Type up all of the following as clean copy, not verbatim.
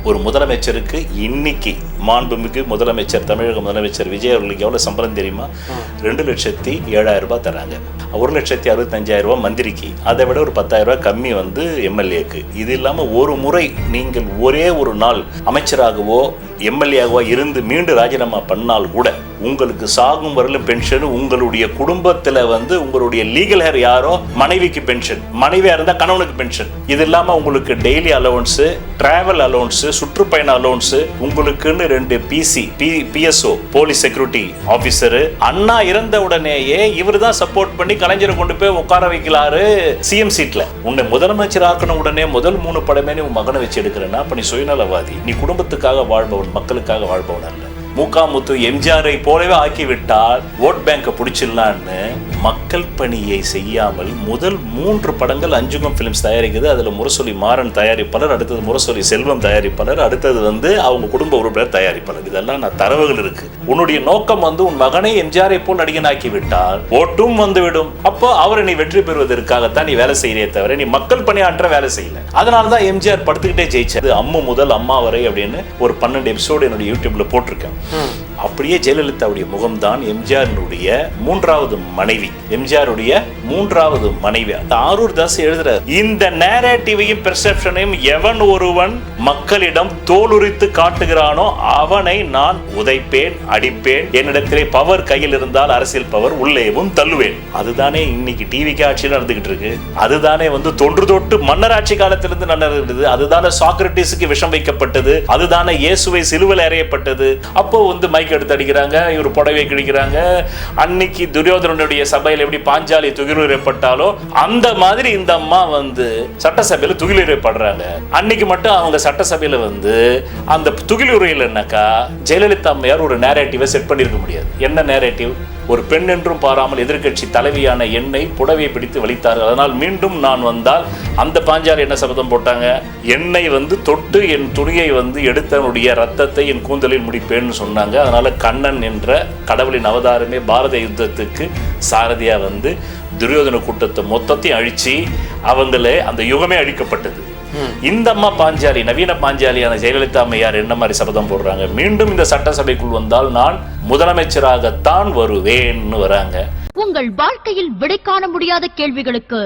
ஒரு முதலமைச்சருக்கு இன்னைக்கு மாண்புமிகு முதலமைச்சர் தமிழக முதலமைச்சர் விஜய் அவர்களுக்கு எவ்வளவு சம்பளம் தெரியுமா? 2,07,000 ரூபாய் தராங்க. 1,65,000 ரூபாய் மந்திரிக்கு, அதை விட ஒரு 10,000 ரூபாய் கம்மி எம்எல்ஏக்கு. இது இல்லாம ஒரு முறை நீங்கள் ஒரே ஒரு நாள் அமைச்சராகவோ எம்எல்ஏவோ இருந்து மீண்டும் ராஜினாமா பண்ணால் கூட உங்களுக்கு சாகும் வரலும் பென்ஷன். உங்களுடைய குடும்பத்துல உங்களுடைய லீகல் ஹேர் யாரோ மனைவிக்கு பென்ஷன், மனைவியா இருந்தா கணவனுக்கு பென்ஷன். இது இல்லாம உங்களுக்கு டெய்லி அலவன்ஸ், டிராவல் அலவன்ஸ், சுற்றுப்பயண அலவன்ஸ், உங்களுக்குன்னு 2 பிஎஸ்ஓ போலீஸ் செக்யூரிட்டி ஆபீசர். அண்ணா இறந்த உடனேயே இவர் தான் சப்போர்ட் பண்ணி கலைஞரை கொண்டு போய் உட்கார வைக்கலாரு சிஎம் சீட்ல. உன்னை முதலமைச்சர் ஆக்கணும் உடனே முதல் 3 படமே உன் மகனை வச்சு எடுக்கிறேன்னா அப்ப நீ சுயநலவாதி, நீ குடும்பத்துக்காக வாழ்பவன், மக்களுக்காக வாழ்பவன் அல்ல. முத்து எம்ஜிஆரை போலவே ஆக்கிவிட்டால் ஓட் பேங்கை பிடிச்சிடலான்னு மக்கள் பணியை செய்யாமல் முதல் 3 படங்கள் அஞ்சுகம் பிலிம்ஸ் தயாரிக்குது. அதுல முரசொலி மாறன் தயாரிப்பாளர், அடுத்தது முரசொலி செல்வம் தயாரிப்பாளர், அடுத்தது அவங்க குடும்ப உறுப்பினர் தயாரிப்பாளர். இதெல்லாம் நான் தரவுகள் இருக்கு. உன்னுடைய நோக்கம் உன் மகனை எம்ஜிஆரை போல் நடிகனாக்கி விட்டால் ஓட்டும் வந்துவிடும். அப்போ அவரை நீ வெற்றி பெறுவதற்காகத்தான் நீ வேலை செய்யறே தவிர நீ மக்கள் பணியாற்ற வேலை செய்யல. அதனாலதான் எம்ஜிஆர் படுத்துக்கிட்டே ஜெயிச்சது. அம்மு முதல் அம்மா வரை அப்படின்னு ஒரு 12 எபிசோடு என்னுடைய யூடியூப்ல போட்டிருக்கேன். அப்படியே ஜெயலலிதாவுடைய முகம்தான் எம்ஜிஆருடைய 3வது மனைவி. எம்ஜிஆருடைய 3வது மனைவி. ஆரூர் தாஸ் எழுதுறார், இந்த நேரேட்டிவையும் பெர்செப்ஷனையும் எவன் ஒருவன் மக்களிடம் தோலுரித்து காட்டுகிறானோ அவனை நான் உதைப்பேன், அடிப்பேன். என்னிடத்திலே பவர் கையில் இருந்தால் அரசியல் பவர் உள்ளேவும் தள்ளுவேன். அதுதானே இன்னைக்கு டிவிக்கு ஆட்சியில் நடந்துகிட்டு இருக்கு. அதுதானே தொன்று தொட்டு மன்னராட்சி காலத்திலிருந்து நடந்தது. அதுதானே சாக்ரட்டிஸுக்கு விஷம் வைக்கப்பட்டது. அதுதானே இயேசுவை சிலுவையில் அறையப்பட்டது. அப்போ மைக் எடுத்து அடிக்கிறாங்க, இவர் புடவை கிழிக்கிறாங்க. அன்னைக்கு துரியோதனனுடைய சபையில் எப்படி பாஞ்சாலி துகிலுரைப்பட்டாலோ அந்த மாதிரி இந்த அம்மா சட்டசபையில துகிலுரைப்படுறாங்க. அன்னைக்கு மட்டும் அவங்க சட்டசபையில அந்த துகிலுரையில் என்னக்கா ஜெயலலிதா அம்மையார் ஒரு நேரேட்டிவை செட் பண்ணிருக்க முடியாது. என்ன நேரேட்டிவ்? ஒரு பெண் என்றும் பாராமல் எதிர்கட்சி தலைவியான என்னை புடவை பிடித்து வலித்தார்கள். அதனால் மீண்டும் நான் வந்தால் அந்த பாஞ்சாலி என்ன சபதம் போட்டாங்க? என்னை தொட்டு என் துணியை எடுத்தவனுடைய ரத்தத்தை என் கூந்தலில் முடிப்பேன்னு சொன்னாங்க. அதனால கண்ணன் என்ற கடவுளின் அவதாரமே பாரத யுத்தத்துக்கு சாரதியா துரியோதன கூட்டத்தை மொத்தத்தையும் அழிச்சு அவங்களே அந்த யுகமே அழிக்கப்பட்டது. இந்த அம்மா பாஞ்சாலி, நவீன பாஞ்சாலியான ஜெயலலிதா அம்மையார் என்ன மாதிரி சபதம் போடுறாங்க? மீண்டும் இந்த சட்டசபைக்குள் வந்தால் நான் முதலமைச்சராகத்தான் வருவேன்னு வராங்க. உங்கள் வாழ்க்கையில் விடை காண முடியாத கேள்விகளுக்கு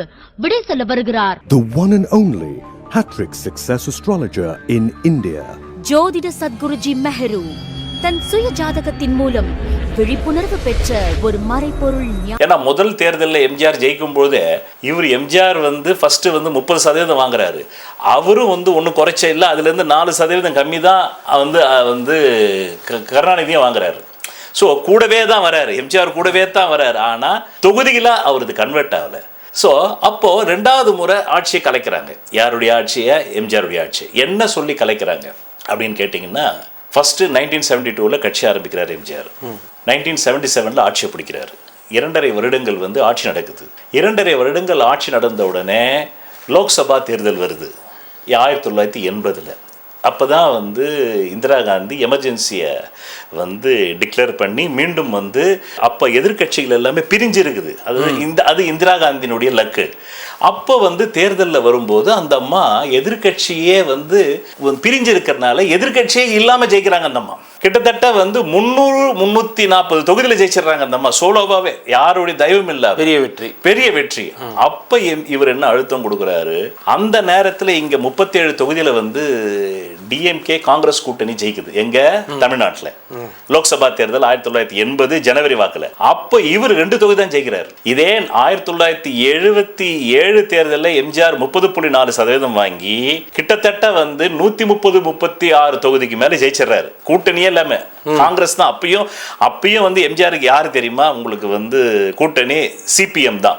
விடை சொல்ல வருகிறார் The one and only hat-trick success astrologer in India. ஜோதிட சத்குருஜி மெஹரு தன் சுய ஜாதகத்தின் மூலம் விழிப்புணர்வு பெற்ற ஒரு மறைபொருள். ஏன்னா முதல் தேர்தலில் எம்ஜிஆர் ஜெயிக்கும் போது இவர் எம்ஜிஆர் ஃபர்ஸ்ட் 30% வாங்குறாரு. அவரும் ஒன்றும் குறைச்ச இல்லை. அதுலேருந்து 4% கம்மி தான் கருணாநிதியும் வாங்குறாரு. ஸோ கூடவே தான் வராரு, எம்ஜிஆர் கூடவே தான் வராரு. ஆனால் தொகுதிகளாக அவரது கன்வெர்ட் ஆகலை. ஸோ அப்போ 2வது முறை ஆட்சியை கலைக்கிறாங்க. யாருடைய ஆட்சியை? எம்ஜிஆருடைய ஆட்சி. என்ன சொல்லி கலைக்கிறாங்க அப்படின்னு கேட்டிங்கன்னா, ஃபர்ஸ்ட் 1972 கட்சி ஆரம்பிக்கிறார் எம்ஜிஆர். 1977 ஆட்சியை பிடிக்கிறாரு. 2.5 வருடங்கள் ஆட்சி நடக்குது. 2.5 வருடங்கள் ஆட்சி நடந்த உடனே லோக்சபா தேர்தல் வருது 1980. அப்போதான் இந்திரா காந்தி எமர்ஜென்சியை டிக்ளேர் பண்ணி மீண்டும் அப்போ எதிர்கட்சிகள் எல்லாமே பிரிஞ்சு இருக்குது. அது இந்திரா காந்தியினுடைய லக்கு. அப்போ தேர்தலில் வரும்போது அந்த அம்மா எதிர்கட்சியே பிரிஞ்சு இருக்கிறதுனால எதிர்கட்சியே இல்லாமல் ஜெயிக்கிறாங்க. அந்த அம்மா கிட்டத்தட்ட 300-340 தொகுதியில் ஜெயிச்சிடறாங்க அந்த அம்மா சோலோவாவே, யாருடைய தயவும் இல்ல. பெரிய வெற்றி. அப்ப இவர் என்ன அழுத்தம் கொடுக்குறாரு? அந்த நேரத்தில் இங்க 37 தொகுதியில டிஎம்கே காங்கிரஸ் கூட்டணி ஜெயிக்குது. எங்க? தமிழ்நாட்டில் லோக்சபா தேர்தல் 1980 ஜனவரி வாக்குல. அப்ப இவர் 2 தொகுதி தான் ஜெயிக்கிறார். இதே 1977 தேர்தலில் எம்ஜிஆர் 30.4% வாங்கி கிட்டத்தட்ட 130-36 தொகுதிக்கு மேல ஜெயிச்சிடறாரு. கூட்டணியே எல்லாமே காங்கிரஸ் தான். அப்பயும் எம்ஜிஆருக்கு யாரு தெரியுமா? உங்களுக்கு கூட்டணி சிபிஎம் தான்.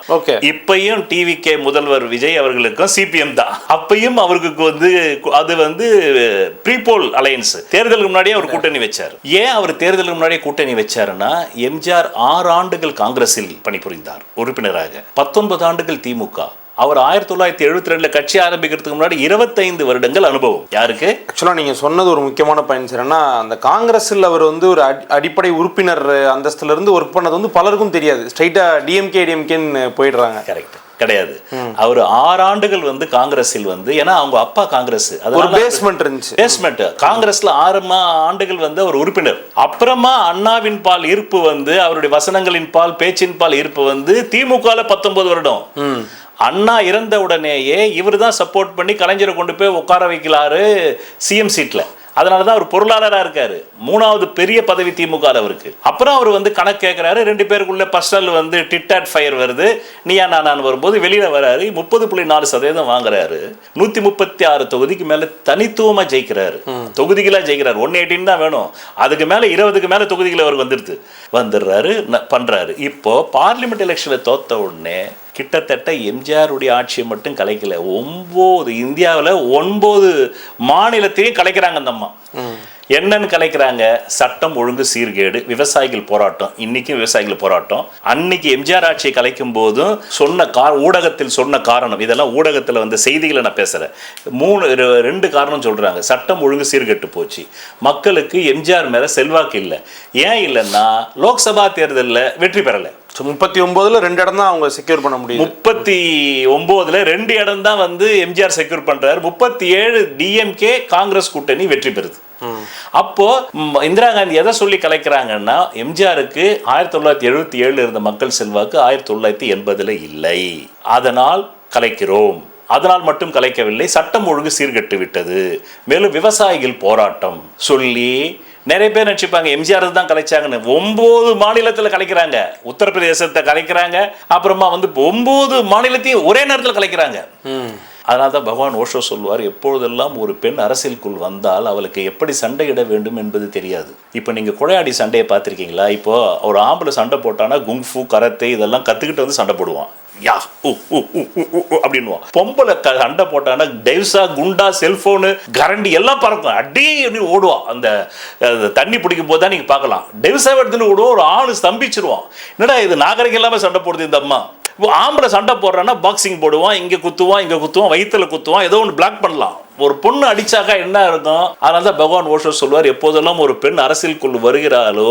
இப்பயும் டிவிகே முதல்வர் விஜய் அவர்களுக்கும் சிபிஎம் தான். அப்பயும் அவருக்கு அது ப்ரீபோல் அலையன்ஸ். தேர்தலுக்கு முன்னாடியே அவர் கூட்டணி வச்சார். ஏன் அவர் தேர்தலுக்கு முன்னாடியே கூட்டணி வச்சாருன்னா, எம்ஜிஆர் 6 ஆண்டுகள் காங்கிரஸில் பணிபுரிந்தார் உறுப்பினராக, 19 ஆண்டுகள் திமுக. அவர் 1972 கட்சி ஆரம்பிக்கிறதுக்கு முன்னாடி 25 வருடங்கள் அனுபவம். யாருக்கு? ஆக்சுவலா நீங்க சொன்னது ஒரு முக்கியமான பாயிண்ட் சார். அந்த காங்கிரஸில் அவர் ஒரு அடிப்படை உறுப்பினர் அந்தஸ்துல இருந்து ஒர்க் பண்ணது பலருக்கும் தெரியாது. ஸ்ட்ரைட்டா டிஎம்கேன்னு போயிடுறாங்க. கரெக்ட். கிடையாது. அவர் 6 ஆண்டுகள் வந்து காங்கிரஸில் வந்து, ஏன்னா அவங்க அப்பா காங்கிரஸ், ஒரு பேஸ்மெண்ட் இருந்துச்சு. பேஸ்மெண்ட் காங்கிரஸ்ல 6 ஆண்டுகள் வந்து அவர் உறுப்பினர். அப்புறமா அண்ணாவின் பால் ஈர்ப்பு வந்து, அவருடைய வசனங்களின் பால் பேச்சின் பால் ஈர்ப்பு வந்து திமுகல 19 வருடம். அண்ணா இறந்த உடனேயே இவர் தான் சப்போர்ட் பண்ணி கலைஞரை கொண்டு போய் உட்கார வைக்கலாரு சிஎம் சீட்ல. அதனாலதான் அவர் பொருளாளராக இருக்காரு. 3வது பெரிய பதவி திமுக அவருக்கு. அப்புறம் அவர் வந்து கணக்கு கேட்கிறாரு, 2 பேருக்குள்ள பர்சனல் வந்து டிட் அட் ஃபயர் வருது. நீயா நான் வரும்போது வெளியில வராரு, 30.4% வாங்குறாரு. 136 தொகுதிக்கு மேல தனித்துவமா ஜெயிக்கிறாரு. தொகுதிகளா ஜெயிக்கிறாரு. 118 தான் வேணும், அதுக்கு மேல 20க்கு மேல தொகுதிகள் அவருக்கு வந்துடுறாரு, பண்றாரு. இப்போ பார்லிமெண்ட் எலெக்ஷன்ல தோத்த உடனே கிட்டத்தட்ட எம்ஜிஆருடைய ஆட்சியை மட்டும் கலைக்கல, 9 இந்தியாவில் 9 மாநிலத்தையும் கலைக்கிறாங்க அந்த அம்மா. என்னன்னு கலைக்கிறாங்க? சட்டம் ஒழுங்கு சீர்கேடு, விவசாயிகள் போராட்டம். இன்னைக்கும் விவசாயிகள் போராட்டம். அன்னைக்கு எம்ஜிஆர் ஆட்சியை கலைக்கும் போதும் சொன்ன ஊடகத்தில் சொன்ன காரணம், இதெல்லாம் ஊடகத்தில் வந்து செய்திகளை நான் பேசுறேன். 2 காரணம் சொல்றாங்க. சட்டம் ஒழுங்கு சீர்கெட்டு போச்சு, மக்களுக்கு எம்ஜிஆர் மேல செல்வாக்கு இல்லை. ஏன் இல்லைன்னா லோக்சபா தேர்தலில் வெற்றி பெறலை. 39ல் 2 இடம் தான் அவங்க செக்யூர் பண்ண முடியும். 39ல் 2 இடம் தான் வந்து எம்ஜிஆர் செக்யூர் பண்றாரு. 37 டிஎம்கே காங்கிரஸ் கூட்டணி வெற்றி பெறுது. அப்போ இந்திரா காந்தி எதை சொல்லி கலைக்கிறாங்கன்னா, எம்ஜிஆருக்கு 1977 இருந்த மக்கள் செல்வாக்கு 1980 இல்லை, அதனால் கலைக்கிறோம். அதனால் மட்டும் கலைக்கவில்லை, சட்டம் ஒழுங்கு சீர்கெட்டு விட்டது, மேலும் விவசாயிகள் போராட்டம் சொல்லி நிறைய பேர் நினைச்சுப்பாங்க எம்ஜிஆர் தான் கலைச்சாங்கன்னு. 9 மாநிலத்தில் கலைக்கிறாங்க. உத்தரப்பிரதேசத்தை கலைக்கிறாங்க, அப்புறமா வந்து 9 மாநிலத்தையும் ஒரே நேரத்தில் கலைக்கிறாங்க. அதனால தான் பகவான் ஓஷோ சொல்வார், எப்பொழுதெல்லாம் ஒரு பெண் அரசியலுக்குள் வந்தால் அவளுக்கு எப்படி சண்டையிட வேண்டும் என்பது தெரியாது. இப்போ நீங்கள் கொடையாடி சண்டையை பார்த்துருக்கீங்களா? இப்போ ஒரு ஆம்பளை சண்டை போட்டானா குங்ஃபு கராத்தே இதெல்லாம் கற்றுக்கிட்டு வந்து சண்டை போடுவான், யா அப்படின்னுவான். பொம்பளை சண்டை போட்டானா டைவ்ஸா குண்டா செல்போனு கரண்டி எல்லாம் பறக்கும், அடி அப்படின்னு ஓடுவான். அந்த தண்ணி பிடிக்கும் போது தான் நீங்கள் பார்க்கலாம், டைவ்ஸா எடுத்துன்னு ஓடுவோம், ஒரு ஆணு ஸ்தம்பிச்சிருவான். என்னடா இது நாகரிகம் இல்லாமல் சண்டை போடுது இந்த அம்மா. ஆம்பளை சண்டை போடுறான்னா பாக்ஸிங் போடுவான், இங்கே குத்துவான், வயிற்றுல குத்துவான், ஏதோ ஒன்று பிளாக் பண்ணலாம். ஒரு பொண்ணு அடிச்சாக்கா என்ன இருக்கும்? அதனால தான் பகவான் ஓஷோ சொல்வார், எப்போதெல்லாம் ஒரு பெண் அரசியலுக்குள் வருகிறாளோ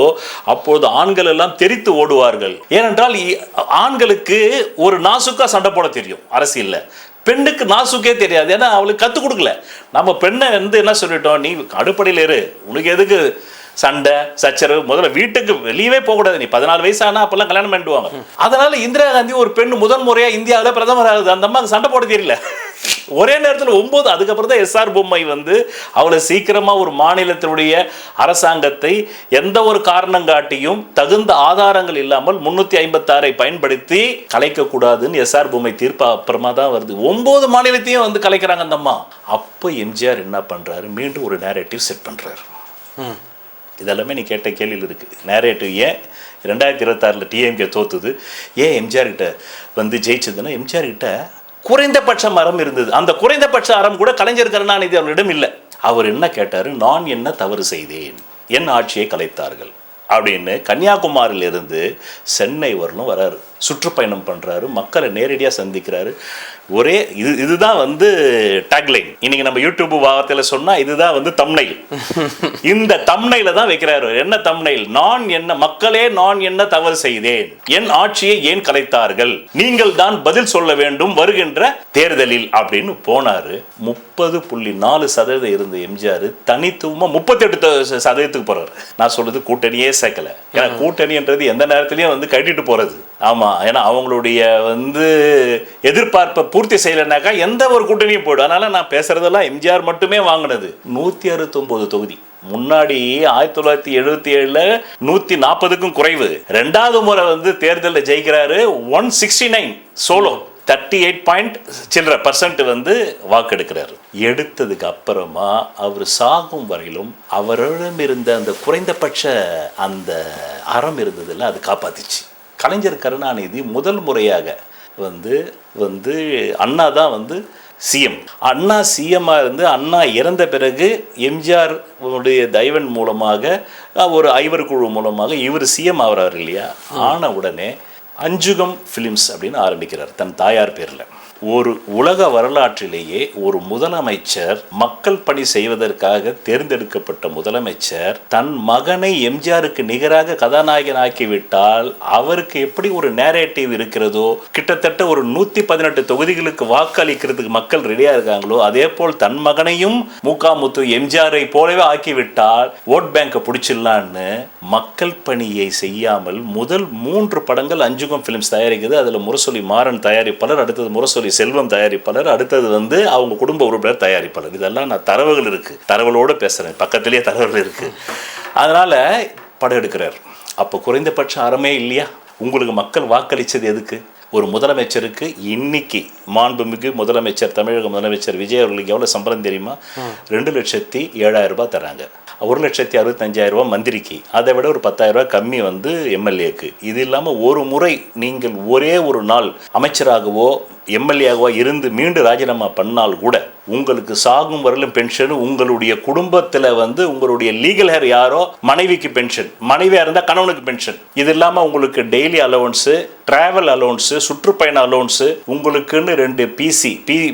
அப்போது ஆண்கள் எல்லாம் தெரித்து ஓடுவார்கள். ஏனென்றால் ஆண்களுக்கு ஒரு நாசுக்கா சண்டை போட தெரியும் அரசியல்ல, பெண்ணுக்கு நாசுக்கே தெரியாது. ஏன்னா அவளுக்கு கற்றுக் கொடுக்கல. நம்ம பெண்ணை வந்து என்ன சொல்லிட்டோம், நீ அடுப்படையில் இரு, உனக்கு எதுக்கு சண்டை சச்சரவு, முதல்ல வீட்டுக்கு வெளியவே போகக்கூடாது, நீ 14 வயசானா அப்பெல்லாம் கல்யாணம் பண்ணிடுவாங்க. அதனால இந்திரா காந்தி ஒரு பெண் முதன் முறையா இந்தியாவில் பிரதமர் ஆகுது. அந்த அம்மாவுக்கு சண்டை போட தெரியல. ஒரே நேரத்தில் 9. அதுக்கப்புறம் தான் எஸ்ஆர் பொம்மை வந்து அவளை சீக்கிரமா ஒரு மாநிலத்தினுடைய அரசாங்கத்தை எந்த ஒரு காரணம் காட்டியும் தகுந்த ஆதாரங்கள் இல்லாமல் 356 பயன்படுத்தி கலைக்க கூடாதுன்னு எஸ்ஆர் பொம்மை தீர்ப்பு அப்புறமா தான் வருது. 9 மாநிலத்தையும் வந்து கலைக்கிறாங்க அந்த அம்மா. அப்போ எம்ஜிஆர் என்ன பண்றாரு, மீண்டும் ஒரு நேரேட்டிவ் செட் பண்றாரு. இதெல்லாமே நீ கேட்ட கேள்வியில் இருக்குது. நேரேட்டிவ் ஏன் 2026 டிஎம்கே தோத்துது, ஏன் எம்ஜிஆர் கிட்ட வந்து ஜெயிச்சதுன்னா, எம்ஜிஆர் கிட்ட குறைந்தபட்ச அறம் இருந்தது. அந்த குறைந்தபட்ச அறம் கூட கலைஞர் கருணாநிதி அவரிடம் இல்லை. அவர் என்ன கேட்டார், நான் என்ன தவறு செய்தேன், என் ஆட்சியை கலைத்தார்கள் அப்படின்னு கன்னியாகுமரியிலிருந்து சென்னை வரலும் வராரு, சுற்றுப்பயணம் பண்ணுறாரு, மக்களை நேரடியாக சந்திக்கிறாரு. ஒரே இதுதான் வந்து டேக்லைன். இன்னைக்கு நம்ம யூடியூப் வார்த்தையில் சொன்னால் இதுதான் வந்து தம்ப்நெயில். இந்த தம்ப்நெயில தான் வைக்கிறாரு. என்ன தம்ப்நெயில்? நான் என்ன மக்களே, நான் என்ன தவறு செய்தேன், என் ஆட்சியை ஏன் கலைத்தார்கள், நீங்கள் தான் பதில் சொல்ல வேண்டும் வருகின்ற தேர்தலில் அப்படின்னு போனாரு. 30.4% இருந்த எம்ஜிஆர் தனித்துவமாக 38% போறாரு. நான் சொல்றது கூட்டணியே சேர்க்கல. ஏன்னா கூட்டணின்றது எந்த நேரத்திலையும் வந்து கட்டிட்டு போறது. ஆமா, ஏன்னா அவங்களுடைய வந்து எதிர்பார்ப்பை பூர்த்தி செய்யலைனாக்கா எந்த ஒரு கூட்டணியும் போய்டும். அதனால நான் பேசுறதெல்லாம் எம்ஜிஆர் மட்டுமே வாங்கினது. 169 தொகுதி. முன்னாடி 1977 140க்கும் குறைவு. 2வது முறை வந்து தேர்தலில் ஜெயிக்கிறாரு 169 சோலோ, 38% வந்து வாக்கெடுக்கிறார். எடுத்ததுக்கு அப்புறமா அவர் சாகும் வரையிலும் அவரிடம் இருந்த அந்த குறைந்தபட்ச அந்த அறம் இருந்ததில்ல, அது காப்பாத்திச்சு. கலைஞர் கருணாநிதி முதல் முறையாக வந்து அண்ணா தான் வந்து சிஎம். அண்ணா சிஎம்மாக இருந்து அண்ணா இறந்த பிறகு எம்ஜிஆர் உடைய தயவன் மூலமாக ஒரு ஐவர் குழு மூலமாக இவர் சிஎம் ஆகிறார் இல்லையா. ஆன உடனே அஞ்சுகம் ஃபிலிம்ஸ் அப்படின்னு ஆரம்பிக்கிறார் தன் தாயார் பேரில். ஒரு உலக வரலாற்றிலேயே ஒரு முதலமைச்சர் மக்கள் பணி செய்வதற்காக தேர்ந்தெடுக்கப்பட்ட முதலமைச்சர் தன் மகனை எம்ஜிஆருக்கு நிகராக கதாநாயகன் ஆக்கிவிட்டால் அவருக்கு எப்படி ஒரு நேரேட்டிவ் இருக்கிறதோ, கிட்டத்தட்ட ஒரு 118 தொகுதிகளுக்கு வாக்களிக்கிறதுக்கு மக்கள் ரெடியா இருக்காங்களோ, அதே போல் தன் மகனையும் முத்து எம்ஜிஆரை போலவே ஆக்கிவிட்டால் ஓட் பேங்கை பிடிச்சிடலான்னு மக்கள் பணியை செய்யாமல் முதல் 3 படங்கள் அஞ்சுகம் பிலிம்ஸ் தயாரிக்குது. அதுல முரசொலி மாறன் தயாரிப்பாளர், அடுத்தது முரசொலி செல்வம் தயாரிப்பாளர், அடுத்தது அவங்க குடும்ப உறுப்பினர் தயாரிப்பாளர். இதெல்லாம் நான் தரவுகள் இருக்கு, தரவுகளோடு பேசுறேன், பக்கத்திலேயே தரவுகள் இருக்கு. அதனால படம் எடுக்கிறார். அப்போ குறைந்தபட்ச அறமே இல்லையா? உங்களுக்கு மக்கள் வாக்களிச்சது எதுக்கு? ஒரு முதலமைச்சருக்கு இன்னைக்கு மாண்புமிகு முதலமைச்சர், தமிழக முதலமைச்சர் விஜய் அவர்களுக்கு எவ்வளவு சம்பளம் தெரியுமா? 2,07,000 ரூபாய் தராங்க. 1,65,000 மந்திரிக்கு, அதை விட ஒரு 10,000 கம்மி எம்எல்ஏக்கு. இது இல்லாமல் ஒரு முறை நீங்கள் ஒரே ஒரு நாள் அமைச்சராகவோ எம்எல்ஏவோ இருந்து மீண்டும் ராஜினாமா பண்ணால் கூட உங்களுக்கு சாகும் வரலும் பென்ஷன், உங்களுடைய குடும்பத்தில் உங்களுடைய லீகல் ஹேர் யாரோ மனைவிக்கு பென்ஷன், மனைவியாக இருந்தால் கணவனுக்கு பென்ஷன். இது இல்லாமல் உங்களுக்கு டெய்லி அலவன்ஸு, டிராவல் அலவன்ஸு, சுற்றுப்பயண அலவன்ஸு, உங்களுக்குன்னு 2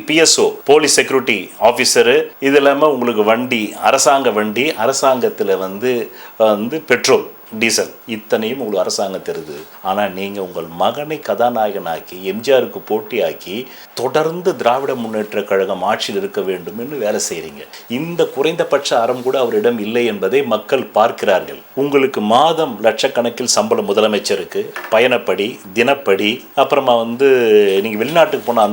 பிஎஸ்ஓ போலீஸ் செக்யூரிட்டி ஆஃபீஸரு, இது இல்லாமல் உங்களுக்கு வண்டி, அரசாங்க வண்டி, அரசாங்கத்தில் பெட்ரோல் டீசல், இத்தனையும் உங்களுக்கு அரசாங்கம் தருது. ஆனால் நீங்கள் உங்கள் மகனை கதாநாயகனாக்கி எம்ஜிஆருக்கு போட்டியாக்கி தொடர்ந்து திராவிட முன்னேற்ற கழகம் ஆட்சியில் இருக்க வேண்டும் என்று வேலை செய்கிறீங்க. இந்த குறைந்தபட்ச அறம் கூட அவரிடம் இல்லை என்பதை மக்கள் பார்க்கிறார்கள். உங்களுக்கு மாதம் லட்சக்கணக்கில் சம்பளம் முதலமைச்சருக்கு, பயணப்படி, தினப்படி, அப்புறமா நீங்கள் வெளிநாட்டுக்கு போனால்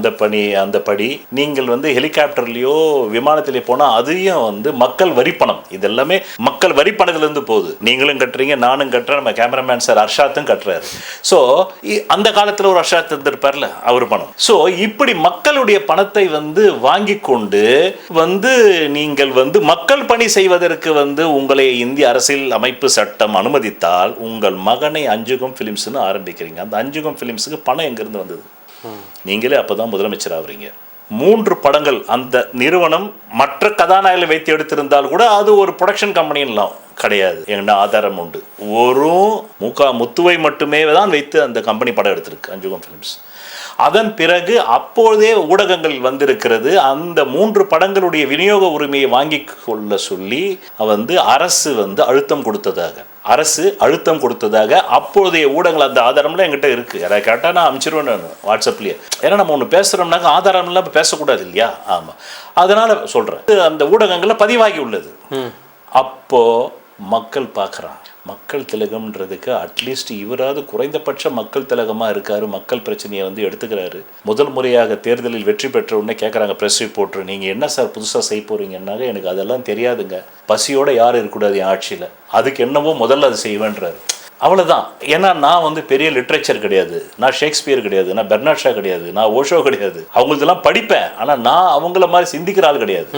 அந்த படி, நீங்கள் ஹெலிகாப்டர்லேயோ விமானத்திலே போனால் அதையும் மக்கள் வரிப்பணம். இதெல்லாமே மக்கள் வரிப்பணத்திலிருந்து போகுது. நீங்களும் கட்டுறீங்க, நானும் கட்டுறேன், நம்ம கேமராமேன் சார் அர்ஷாத்தும் கட்டுறாரு. ஸோ அந்த காலத்தில் ஒரு அர்ஷாத் இருந்திருப்பார்ல, அவர் பணம். ஸோ இப்படி மக்களுடைய பணத்தை வாங்கி கொண்டு நீங்கள் மக்கள் பணி செய்வதற்கு உங்களை இந்திய அரசியல் அமைப்பு சட்டம் அனுமதித்தால் உங்கள் மகனை அஞ்சுகம் பிலிம்ஸ்னு ஆரம்பிக்கிறீங்க. அந்த அஞ்சுகம் பிலிம்ஸுக்கு பணம் எங்கிருந்து வந்தது? நீங்களே அப்போதான் முதலமைச்சர் ஆகுறீங்க. 3 படங்கள் அந்த நிறுவனம் மற்ற கதாநாயகர்களை வைத்து எடுத்திருந்தால் கூட அது ஒரு ப்ரொடக்ஷன் கம்பெனிலாம் கிடையாது. என்ன ஆதாரம் உண்டு? ஒரு முத்துவை மட்டுமே தான் வைத்து அந்த கம்பெனி படம் எடுத்திருக்கு, அஞ்சுகம் பிலிம்ஸ். அதன் பிறகு அப்போதே ஊடகங்கள் வந்திருக்கிறது. அந்த 3 படங்களுடைய விநியோக உரிமையை வாங்கி கொள்ள சொல்லி அரசு அழுத்தம் கொடுத்ததாக அப்போதைய ஊடகங்கள், அந்த ஆதாரம்லாம் என்கிட்ட இருக்கு. யாராவது கேட்டால் நான் அனுப்பிச்சிருவேன் நான் வாட்ஸ்அப்லேயே. ஏன்னா நம்ம ஒன்று பேசுகிறோம்னாக்க ஆதாரம்லாம் இப்போ பேசக்கூடாது இல்லையா? ஆமாம், அதனால் சொல்கிறேன். அந்த ஊடகங்களில் பதிவாகி உள்ளது. அப்போது மக்கள் பார்க்குறான். மக்கள் திலகம்ன்றதுக்கு அட்லீஸ்ட் இவராது குறைந்தபட்ச மக்கள் திலகமாக இருக்காரு, மக்கள் பிரச்சனையை எடுத்துக்கிறாரு. முதல் முறையாக தேர்தலில் வெற்றி பெற்ற உடனே கேட்குறாங்க ப்ரெஸ் ரிப்போர்ட்டர், நீங்கள் என்ன சார் புதுசாக செய்ய போகிறீங்கன்னாங்க. எனக்கு அதெல்லாம் தெரியாதுங்க, பசியோடு யாரும் இருக்கக்கூடாது என் ஆட்சியில், அதுக்கு என்னவோ முதல்ல அது செய்வேன்றாரு. அவ்வளோதான். ஏன்னா நான் பெரிய லிட்ரேச்சர் கிடையாது, நான் ஷேக்ஸ்பியர் கிடையாது, நான் பெர்னாட் ஷா கிடையாது, நான் ஓஷோ கிடையாது. அவங்களதெல்லாம் படிப்பேன், ஆனால் நான் அவங்கள மாதிரி சிந்திக்கிற ஆள் கிடையாது.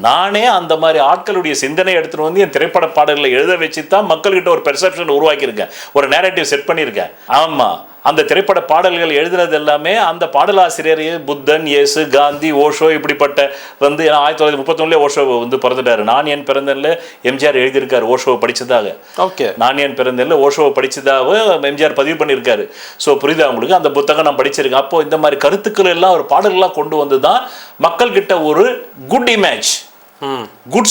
நானே அந்த மாதிரி ஆட்களுடைய சிந்தனை எடுத்துகிட்டு என் திரைப்பட பாடல்களை எழுத வச்சு தான் மக்கள்கிட்ட ஒரு பெர்செப்ஷன் உருவாக்கியிருக்கேன், ஒரு நேரேட்டிவ் செட் பண்ணியிருக்கேன். ஆமாம், அந்த திரைப்பட பாடல்கள் எழுதுனது எல்லாமே அந்த பாடலாசிரியர் புத்தன், இயேசு, காந்தி, ஓஷோ, இப்படிப்பட்ட 1931 ஓஷோ பிறந்துட்டாரு. நான் என் பிறந்தல எம்ஜிஆர் எழுதியிருக்காரு ஓஷோவை படிச்சதாக. ஓகே, நான் என் பிறந்தல ஓஷோவை படிச்சதாக எம்ஜிஆர் பதிவு பண்ணியிருக்காரு. ஸோ புரியுதா உங்களுக்கு? அந்த புத்தகம் நான் படிச்சிருக்கேன். அப்போ இந்த மாதிரி கருத்துக்கள் எல்லாம் ஒரு பாடல்களாக கொண்டு வந்து தான் மக்கள்கிட்ட ஒரு குட் இமேஜ், குட்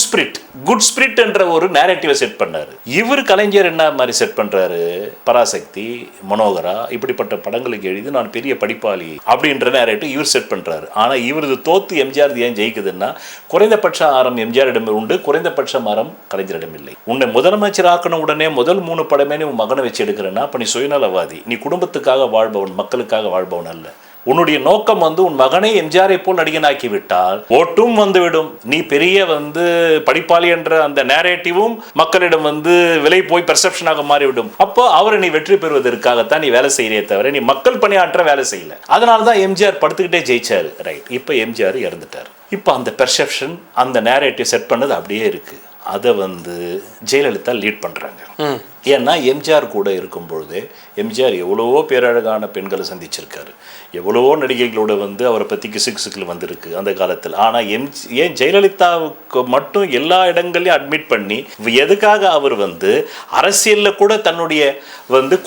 ஸ்பிரிட் என்ற ஒரு நேரேட்டிவை செட் பண்ணாரு. இவர் கலைஞர் என்ன மாதிரி செட் பண்றாரு? பராசக்தி, மனோகரா, இப்படிப்பட்ட படங்களுக்கு எழுதி நான் பெரிய படிப்பாளி அப்படின்ற நேரேட்டிவ் இவர் செட் பண்றாரு. ஆனா இவரது தோத்து எம்ஜிஆர் ஏன் ஜெயிக்குதுன்னா, குறைந்தபட்ச ஆரம் எம்ஜிஆரிடம் உண்டு, குறைந்தபட்ச ஆரம் கலைஞரிடம் இல்லை. உன்னை முதலமைச்சர் ஆக்கணும் உடனே முதல் 3 படமே நீ உன் மகனை வச்சு எடுக்கிறேன்னா அப்ப நீ சுயநலவாதி, நீ குடும்பத்துக்காக வாழ்பவன், மக்களுக்காக வாழ்பவன் அல்ல. உன்னுடைய நோக்கம் உன் மகனை எம்ஜிஆரை போல் நடிகனாக்கி விட்டால் ஓட்டும் வந்துவிடும். நீ பெரிய படிப்பாளி என்ற அந்த நேரேட்டிவும் மக்களிடம் விலை போய் பெர்செப்ஷனாக மாறிவிடும். அப்போ அவரை நீ வெற்றி பெறுவதற்காகத்தான் நீ வேலை செய்யறே தவிர நீ மக்கள் பணியாற்ற வேலை செய்யல. அதனாலதான் எம்ஜிஆர் படுத்துக்கிட்டே ஜெயிச்சாரு. ரைட், இப்ப எம்ஜிஆர் இறந்துட்டார். இப்ப அந்த பெர்செப்ஷன், அந்த நேரேட்டிவ் செட் பண்ணது அப்படியே இருக்கு. அதை ஜெயலலிதா லீட் பண்றாங்க. ஏன்னா எம்ஜிஆர் கூட இருக்கும் பொழுது எம்ஜிஆர் எவ்வளவோ பேரழகான பெண்களை சந்திச்சிருக்காரு, எவ்வளவோ நடிகைகளோட அவரை பற்றி கிசுகிசுக்கள் வந்திருக்கு அந்த காலத்தில். ஆனால் ஏன் ஜெயலலிதாவுக்கு மட்டும் எல்லா இடங்களையும் அட்மிட் பண்ணி எதுக்காக அவர் அரசியலில் கூட தன்னுடைய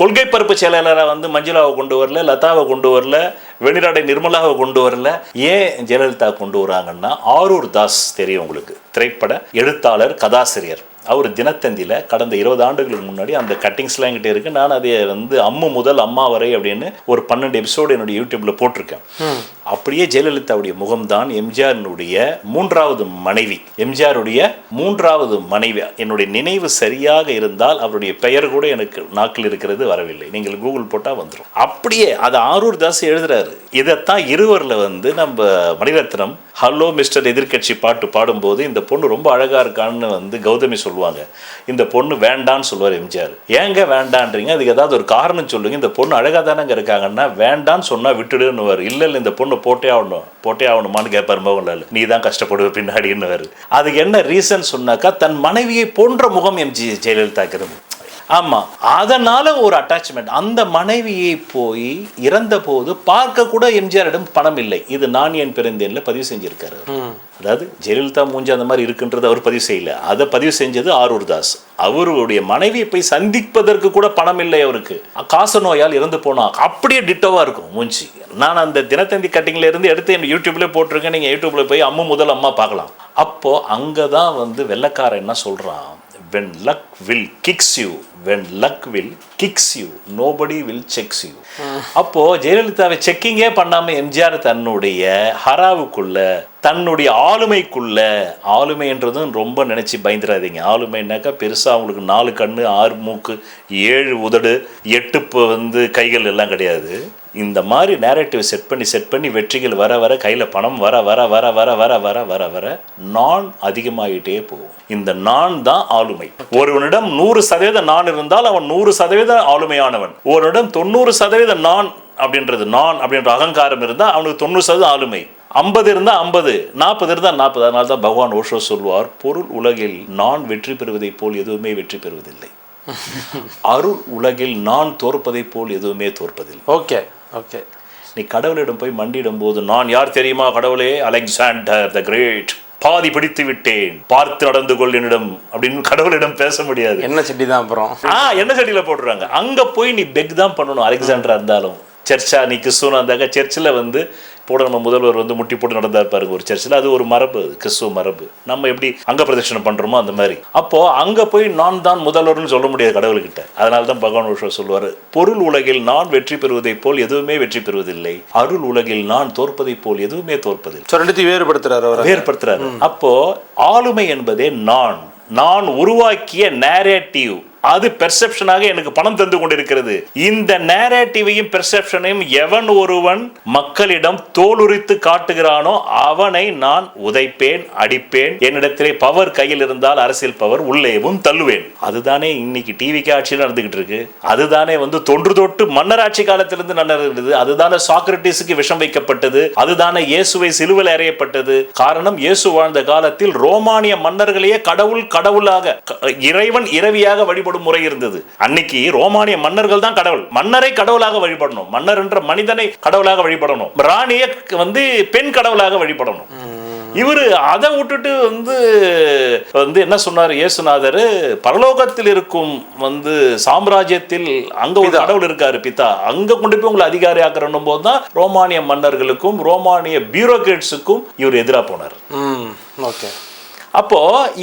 கொள்கை பரப்பு செயலாளராக மஞ்சுளாவை கொண்டு வரல, லதாவை கொண்டு வரல, வெண்ணிராடை நிர்மலாவை கொண்டு வரல. ஏன் ஜெயலலிதா கொண்டு வராங்கன்னா, ஆரூர் தாஸ் தெரியும் உங்களுக்கு, திரைப்பட எழுத்தாளர், கதாசிரியர். அவர் தினத்தந்தியில் கடந்த 20 ஆண்டுகளுக்கு முன்னாடி அந்த கட்டிங்ஸ்லாம் என்கிட்ட இருக்கு. நான் அதை வந்து அம்மு முதல் அம்மா வரை அப்படின்னு ஒரு 12 எபிசோடு என்னுடைய யூடியூப்ல போட்டிருக்கேன். அப்படியே ஜெயலலிதாவுடைய முகம்தான் எம்ஜிஆருடைய 3வது மனைவி. எம்ஜிஆருடைய 3வது மனைவி. என்னுடைய நினைவு சரியாக இருந்தால் அவருடைய பெயர் கூட எனக்கு நாக்கில் இருக்கிறது வரவில்லை. நீங்கள் கூகுள் போட்டால் வந்துடும். அப்படியே அது ஆரூர் தாஸ் எழுதுறாரு. இதைத்தான் இருவரில் வந்து நம்ம மணிரத்னம் ஹலோ மிஸ்டர் எதிர்கட்சி பாட்டு பாடும்போது இந்த பொண்ணு ரொம்ப அழகா இருக்கான்னு வந்து கௌதமி சொல்லுவாங்க. இந்த பொண்ணு வேண்டான்னு சொல்லுவார் எம்ஜிஆர். ஏங்க வேண்டான்றீங்க, அதுக்கு ஏதாவது ஒரு காரணம் சொல்லுங்க, இந்த பொண்ணு அழகா தானங்க இருக்காங்கன்னா வேண்டான்னு சொன்னா விட்டுடுன்னு. இல்லை இந்த பொண்ணு போட்டே ஆகணுமான்னு கேட்பார் மோகன்லால். நீ தான் கஷ்டப்படுவ பின்னாடின்னு. அதுக்கு என்ன ரீசன் சொன்னாக்கா, தன் மனைவியை போன்ற முகம் ஜெயலலிதாக்கு இருந்து. ஆமாம், அதனால ஒரு அட்டாச்மெண்ட். அந்த மனைவியை போய் இறந்த போது பார்க்க கூட எம்ஜிஆரிடம் பணம் இல்லை. இது நான் என் பிறந்தேன்ல பதிவு செஞ்சிருக்காரு. அதாவது ஜெயலலிதா மூஞ்சி அந்த மாதிரி இருக்குன்றது அவர் பதிவு செய்யல, அதை பதிவு செஞ்சது ஆரூர் தாஸ். அவருடைய மனைவியை போய் சந்திப்பதற்கு கூட பணம் இல்லை அவருக்கு. காச நோயால் இறந்து போனா அப்படியே டிட்டோவா இருக்கும் மூஞ்சி. நான் அந்த தினத்தந்தி கட்டிங்ல இருந்து எடுத்து என் யூடியூப்ல போட்டிருக்கேன். நீங்க யூடியூப்ல போய் அம்மு முதல் அம்மா பார்க்கலாம். அப்போ அங்கதான் வந்து வெள்ளைக்காரன் என்ன சொல்றான், when luck will kicks you, when luck will kicks you, nobody will checks you. அப்போ ஜெயலலிதாவை செக்கிங்கே பண்ணாம எம்ஜிஆர் தன்னுடைய ஹராவுக்குள்ள, தன்னுடைய ஆளுமைக்குள்ள, ஆளுமைன்றதும் ரொம்ப நினைச்சு பயந்துடாதீங்க. ஆளுமைனாக்கா பெருசா அவங்களுக்கு 4 கண்ணு 6 மூக்கு 7 உதடு 8 வந்து கைகள் எல்லாம் கிடையாது. இந்த மாதிரி நேரேட்டிவ் செட் பண்ணி வெற்றிகள் வர வர, கையில் பணம் வர வர வர வர வர வர வர வர நான் அதிகமாகிட்டே போகும். இந்த நான் தான் ஆளுமை. ஒருவனிடம் 100% நான் இருந்தால் அவன் 100% ஆளுமையானவன். ஒருவனிடம் 90% நான் அப்படின்ற அகங்காரம் இருந்தால் அவனுக்கு 90% ஆளுமை. 50 இருந்தா 50, 40 இருந்தா 40. அதனால தான் பகவான் ஓஷோ சொல்வார், பொருள் உலகில் நான் வெற்றி பெறுவதை போல் எதுவுமே வெற்றி பெறுவதில்லை, அருள் உலகில் நான் தோற்பதை போல் எதுவுமே தோற்பதில்லை. Okay okay. நீ கடவுளிடம் போய் மண்டியிடும் போது, நான் யார் தெரியுமா கடவுளே, அலெக்சாண்டர் த கிரேட், பாதி பிடித்து விட்டேன், பார்த்து நடந்து கொள் என்னிடம் அப்படின்னு கடவுளிடம் பேச முடியாது. என்ன சட்டி தான் அப்புறம் என்ன சட்டியில போட்டுறாங்க. அங்க போய் நீ பெக் தான் பண்ணணும். அலெக்சாண்டரா இருந்தாலும் சர்ச்சா, நீ கிறிஸ்துவனா இருந்தாக்க சர்ச்சில் வந்து போட நம்ம முதல்வர் வந்து முட்டி போட்டு நடந்தா பாருங்க ஒரு சர்ச்சில். அது ஒரு மரபு, அது கிறிஸ்துவ மரபு. நம்ம எப்படி அங்க பிரதட்சணம் பண்றோமோ அந்த மாதிரி. அப்போ அங்க போய் நான் தான் முதல்வர்னு சொல்ல முடியாது கடவுள்கிட்ட. அதனால தான் பகவான் ஓஷோ சொல்லுவார், பொருள் உலகில் நான் வெற்றி பெறுவதை போல் எதுவுமே வெற்றி பெறுவதில்லை, அருள் உலகில் நான் தோற்பதை போல் எதுவுமே தோற்பதில்லை. ரெண்டுத்தையும் வேறுபடுத்துறாரு. அப்போ ஆளுமை என்பதே நான் உருவாக்கிய நேரேட்டிவ், அது பெர்செப்ஷனாக எனக்கு பணம் தந்து கொண்டிருக்கிறது. இந்த நேரேட்டிவையும் பெர்செப்ஷனையும் எவன் ஒருவன் மக்களிடம் தோலுரித்து காட்டுகிறானோ அவனை நான் உதைப்பேன், அடிப்பேன். என்னிடத்திலே பவர் கையில் இருந்தால் அரசியல் பவர் உள்ளேவும் தள்ளுவேன். அதுதானே இன்னைக்கு டிவிக்கு ஆட்சியில் நடந்துகிட்டு இருக்கு. அதுதானே வந்து தொன்று தொட்டு மன்னராட்சி காலத்திலிருந்து நடந்தது. அதுதானே சாக்ரட்டிஸுக்கு விஷம் வைக்கப்பட்டது. அதுதானே இயேசுவை சிலுவையில் அறையப்பட்டது. காரணம், இயேசு வாழ்ந்த காலத்தில் ரோமானிய மன்னர்களையே கடவுளாக, இறைவன் இரவியாக வழிபடும் முறை இருந்தது. அன்னைக்கு ரோமானிய மன்னர்கள் தான் கடவுள். மன்னரை கடவுளாக வழிபடணும், மன்னர் என்ற மனிதனை கடவுளாக வழிபடணும், ராணியை வந்து பெண் கடவுளாக வழிபடணும். இவரு அதை விட்டுட்டு வந்து என்ன சொன்னார் இயேசுநாதர், பரலோகத்தில் இருக்கும் வந்து சாம்ராஜ்யத்தில் அங்க ஒரு கடவுள் இருக்காரு பிதா, அங்க கொண்டு போய் உங்களை அதிகாரி ஆக்கணும் போது தான் ரோமானிய மன்னர்களுக்கும் ரோமானிய பியூரோக்ராட்ஸுக்கும் இவர் எதிராக போனார். ஓகே. அப்போ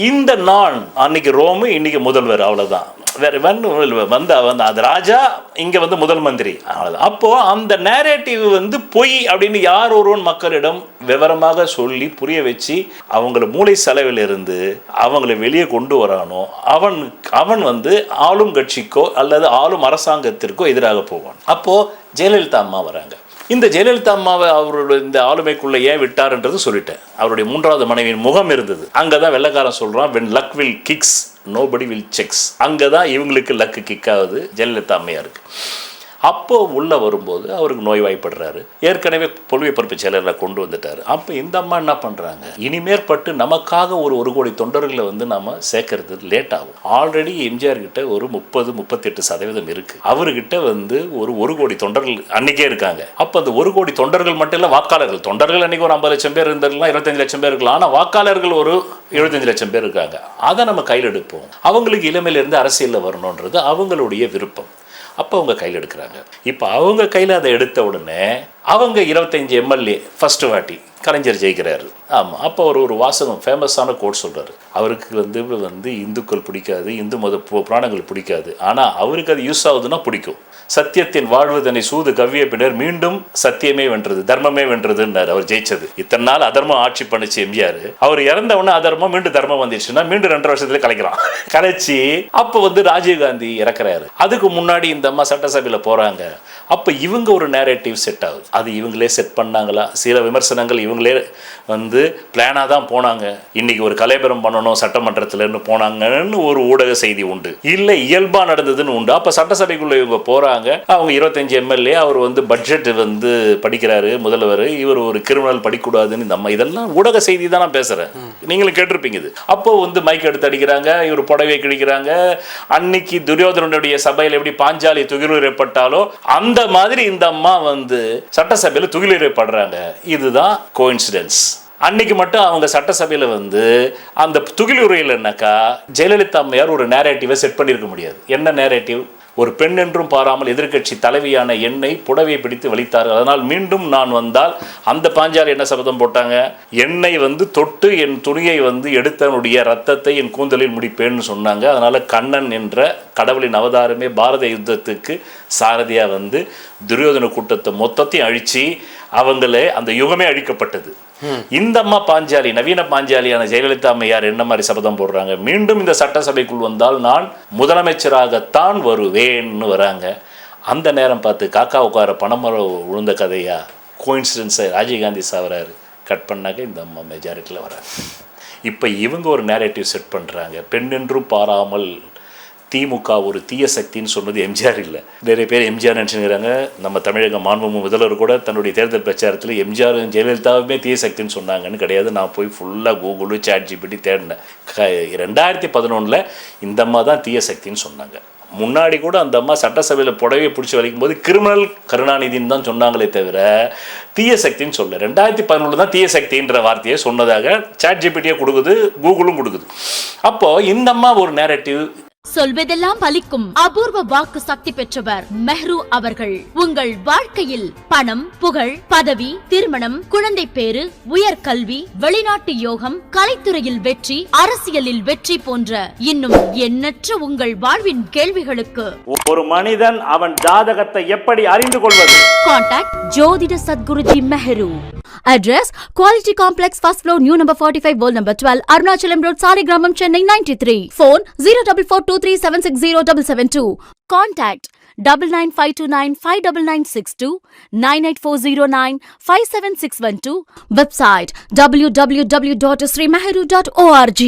இந்த நான் அன்னைக்கு ரோமு, இன்னைக்கு முதல்வர், அவ்வளவுதான். வேற வந்து அது ராஜா, இங்க வந்து முதல் மந்திரி, அவ்வளவுதான். அப்போ அந்த நேரேட்டிவ் வந்து பொய் அப்படின்னு யார் ஒருவன் மக்களிடம் விவரமாக சொல்லி புரிய வச்சு அவங்கள மூளை செலவில் இருந்து அவங்களை வெளியே கொண்டு வரானோ அவன் வந்து ஆளும் கட்சிக்கோ அல்லது ஆளும் அரசாங்கத்திற்கோ எதிராக போவான். அப்போ ஜெயலலிதா அம்மா வராங்க. இந்த ஜெயலலிதா அம்மாவை அவருடைய இந்த ஆளுமைக்குள்ள ஏன் விட்டார்ன்றது சொல்லிட்டேன். அவருடைய 3வது மனைவியின் முகம் இருந்தது. அங்கதான் வெள்ளைக்காரன் சொல்றான், when luck will kicks, nobody will checks. அங்கதான் இவங்களுக்கு லக்கு கிக் ஆகுது ஜெயலலிதா அம்மையாருக்கு. அப்போ உள்ள வரும்போது அவருக்கு நோய்வாய்ப்படுறாரு. ஏற்கனவே பொலிவை பரப்பு செயலரை கொண்டு வந்துட்டாரு. அப்போ இந்த அம்மா என்ன பண்றாங்க, இனிமேற்பட்டு நமக்காக ஒரு கோடி தொண்டர்களை வந்து நாம சேர்க்கறது லேட் ஆகும். ஆல்ரெடி எம்ஜிஆர் கிட்ட ஒரு 30-38% இருக்கு. அவர்கிட்ட வந்து ஒரு கோடி தொண்டர்கள் அன்னைக்கே இருக்காங்க. அப்போ அந்த 1 கோடி தொண்டர்கள் மட்டும் இல்ல, தொண்டர்கள் அன்னைக்கு ஒரு 50 லட்சம் பேர் இருந்தாலும் 25 லட்சம் பேர் இருக்கலாம். ஆனா வாக்காளர்கள் ஒரு 75 லட்சம் பேர் இருக்காங்க. அதை நம்ம கையில் எடுப்போம். அவங்களுக்கு இளமையில இருந்து அரசியல்ல வரணும்ன்றது அவங்களுடைய விருப்பம். அப்போ அவங்க கையில் எடுக்கிறாங்க. இப்போ அவங்க கையில் அதை எடுத்த உடனே அவங்க 25 எம்எல்ஏ ஃபர்ஸ்ட் வாட்டி கலைஞர் ஜெயிக்கிறாரு. ஆமாம், அப்போ அவர் ஒரு வாசகம் ஃபேமஸான கோட் சொல்கிறார். அவருக்கு வந்து இந்துக்கள் பிடிக்காது, இந்து மத புராணங்கள் பிடிக்காது, ஆனால் அவருக்கு அது யூஸ் ஆகுதுன்னா பிடிக்கும். சத்தியத்தின் வாழ்வதனை சூது கவ்விய பின்னர் மீண்டும் சத்தியமே வென்றது, தர்மமே வென்றதுன்னாரு அவர் ஜெயிச்சது. இத்தனை நாள் அதர்மம் ஆட்சி பண்ணிச்சு எம்ஜிஆர். அவர் இறந்த உடனே அதர்மம் மீண்டும் தர்மம் வந்துச்சுன்னா மீண்டும் 2 வருஷத்துல கலைக்கிறான். கலைச்சி அப்போ ராஜீவ்காந்தி இறக்குறாரு. அதுக்கு முன்னாடி இந்த அம்மா சட்டசபையில் போறாங்க. அப்போ இவங்க ஒரு நேரேட்டிவ் செட் ஆகுது. அது இவங்களே செட் பண்ணாங்களா? சில விமர்சனங்கள் இவங்களே பிளானாக தான் போனாங்க. இன்னைக்கு ஒரு கலைபரம் பண்ணணும் சட்டமன்றத்தில்னு போனாங்கன்னு ஒரு ஊடக செய்தி உண்டு, இல்லை இயல்பா நடந்ததுன்னு உண்டு. அப்போ சட்டசபைக்குள்ள இவங்க போறாங்க. அவங்க 25 எம்எல்ஏ, அவர் பட்ஜெட் படிக்கிறாரு முதல்வர், இவர் ஒரு கிரிமினல் படிக்கூடாதுன்னு இந்த அம்மா. இதெல்லாம் ஊடக செய்தி தான் நான் பேசுறேன், நீங்களும் கேட்டிருப்பீங்க. இது அப்போ மைக் எடுத்து அடிக்கிறாங்க, இவர் புடவை கிழிக்கிறாங்க. அன்னைக்கு துரியோதனனுடைய சபையில் எப்படி பாஞ்சாலி துகிலுரைப்பட்டாலோ அந்த மாதிரி இந்த அம்மா சட்டசபையில் துகிலுரைப்படுறாங்க. இதுதான் கோயின்சிடென்ஸ். அன்னைக்கு மட்டும் அவங்க சட்டசபையில் அந்த துகிலுரையில் என்னக்கா ஜெயலலிதா அம்மையார் ஒரு நேரேட்டிவை செட் பண்ணியிருக்க முடியாது. என்ன நேரேட்டிவ்? ஒரு பெண் என்றும் பாராமல் எதிர்க்கட்சி தலைவியான என்னை புடவையை பிடித்து வலித்தார்கள், அதனால் மீண்டும் நான் வந்தால் அந்த பாஞ்சாலி என்ன சபதம் போட்டாங்க? என்னை தொட்டு என் துணியை எடுத்தனுடைய ரத்தத்தை என் கூந்தலில் முடிப்பேன்னு சொன்னாங்க. அதனால கண்ணன் என்ற கடவுளின் அவதாரமே பாரத யுத்தத்துக்கு சாரதியா துரியோதன கூட்டத்தை மொத்தத்தையும் அழிச்சு அவங்களே அந்த யுகமே அழிக்கப்பட்டது. இந்த அம்மா பாஞ்சாலி, நவீன பாஞ்சாலியான ஜெயலலிதா அம்மையார் என்ன மாதிரி சபதம் போடுறாங்க? மீண்டும் இந்த சட்டசபைக்குள் வந்தால் நான் முதலமைச்சராகத்தான் வருவேன்னு வராங்க. அந்த நேரம் பார்த்து காக்கா உட்கார பணமரம் விழுந்த கதையா? கோயின்சிடென்ஸை ராஜீவ்காந்தி சாவராரு கட் பண்ணாக்க இந்த அம்மா மெஜாரிட்டியில் வராங்க. இப்போ இவங்க ஒரு நேரேட்டிவ் செட் பண்ணுறாங்க. பெண் என்றும் பாராமல் திமுக ஒரு தீய சக்தின்னு சொன்னது எம்ஜிஆர் இல்லை. நிறைய பேர் எம்ஜிஆர் நினச்சிக்கிறாங்க. நம்ம தமிழக மாண்புமிகு முதல்வர் கூட தன்னுடைய தேர்தல் பிரச்சாரத்தில் எம்ஜிஆர் ஜெயலலிதாவுமே தீய சக்தின்னு சொன்னாங்கன்னு கிடையாது. நான் போய் ஃபுல்லாக கூகுளு ChatGPT தேடினேன். 2011 இந்த அம்மா தான் தீய சக்தின்னு சொன்னாங்க. முன்னாடி கூட அந்த அம்மா சட்டசபையில் புடவையை பிடிச்சி வலிக்கும் போது கிரிமினல் கருணாநிதினு தான் சொன்னாங்களே தவிர தீய சக்தின்னு சொல்ல. 2011 தான் தீய சக்தின்ற வார்த்தையை சொன்னதாக ChatGPT கொடுக்குது, கூகுளும் கொடுக்குது. அப்போ இந்த அம்மா ஒரு நேரேட்டிவ் சொல்வதெல்லாம் பலிக்கும் அபூர்வ வாக்கு சக்தி பெற்றவர் மெஹ்ரு அவர்கள். உங்கள் வாழ்க்கையில் பணம், புகழ், பதவி, திருமணம், குழந்தை பேறு, உயர்கல்வி, வெளிநாட்டு யோகம், கலைத்துறையில் வெற்றி, அரசியலில் வெற்றி போன்ற இன்னும் எண்ணற்ற உங்கள் வாழ்வின் கேள்விகளுக்கு ஒரு மனிதன் அவன் ஜாதகத்தை எப்படி அறிந்து கொள்வது? கான்டாக்ட் ஜோதிட Sadguruji Mehru. Address Quality Complex, first floor, new number 45, wall number 12, Arunachalam Road, Saligramam, Chennai 93. Phone 0442376072. Contact 9952959962, 98409 57612. Website www.srimeheru.org.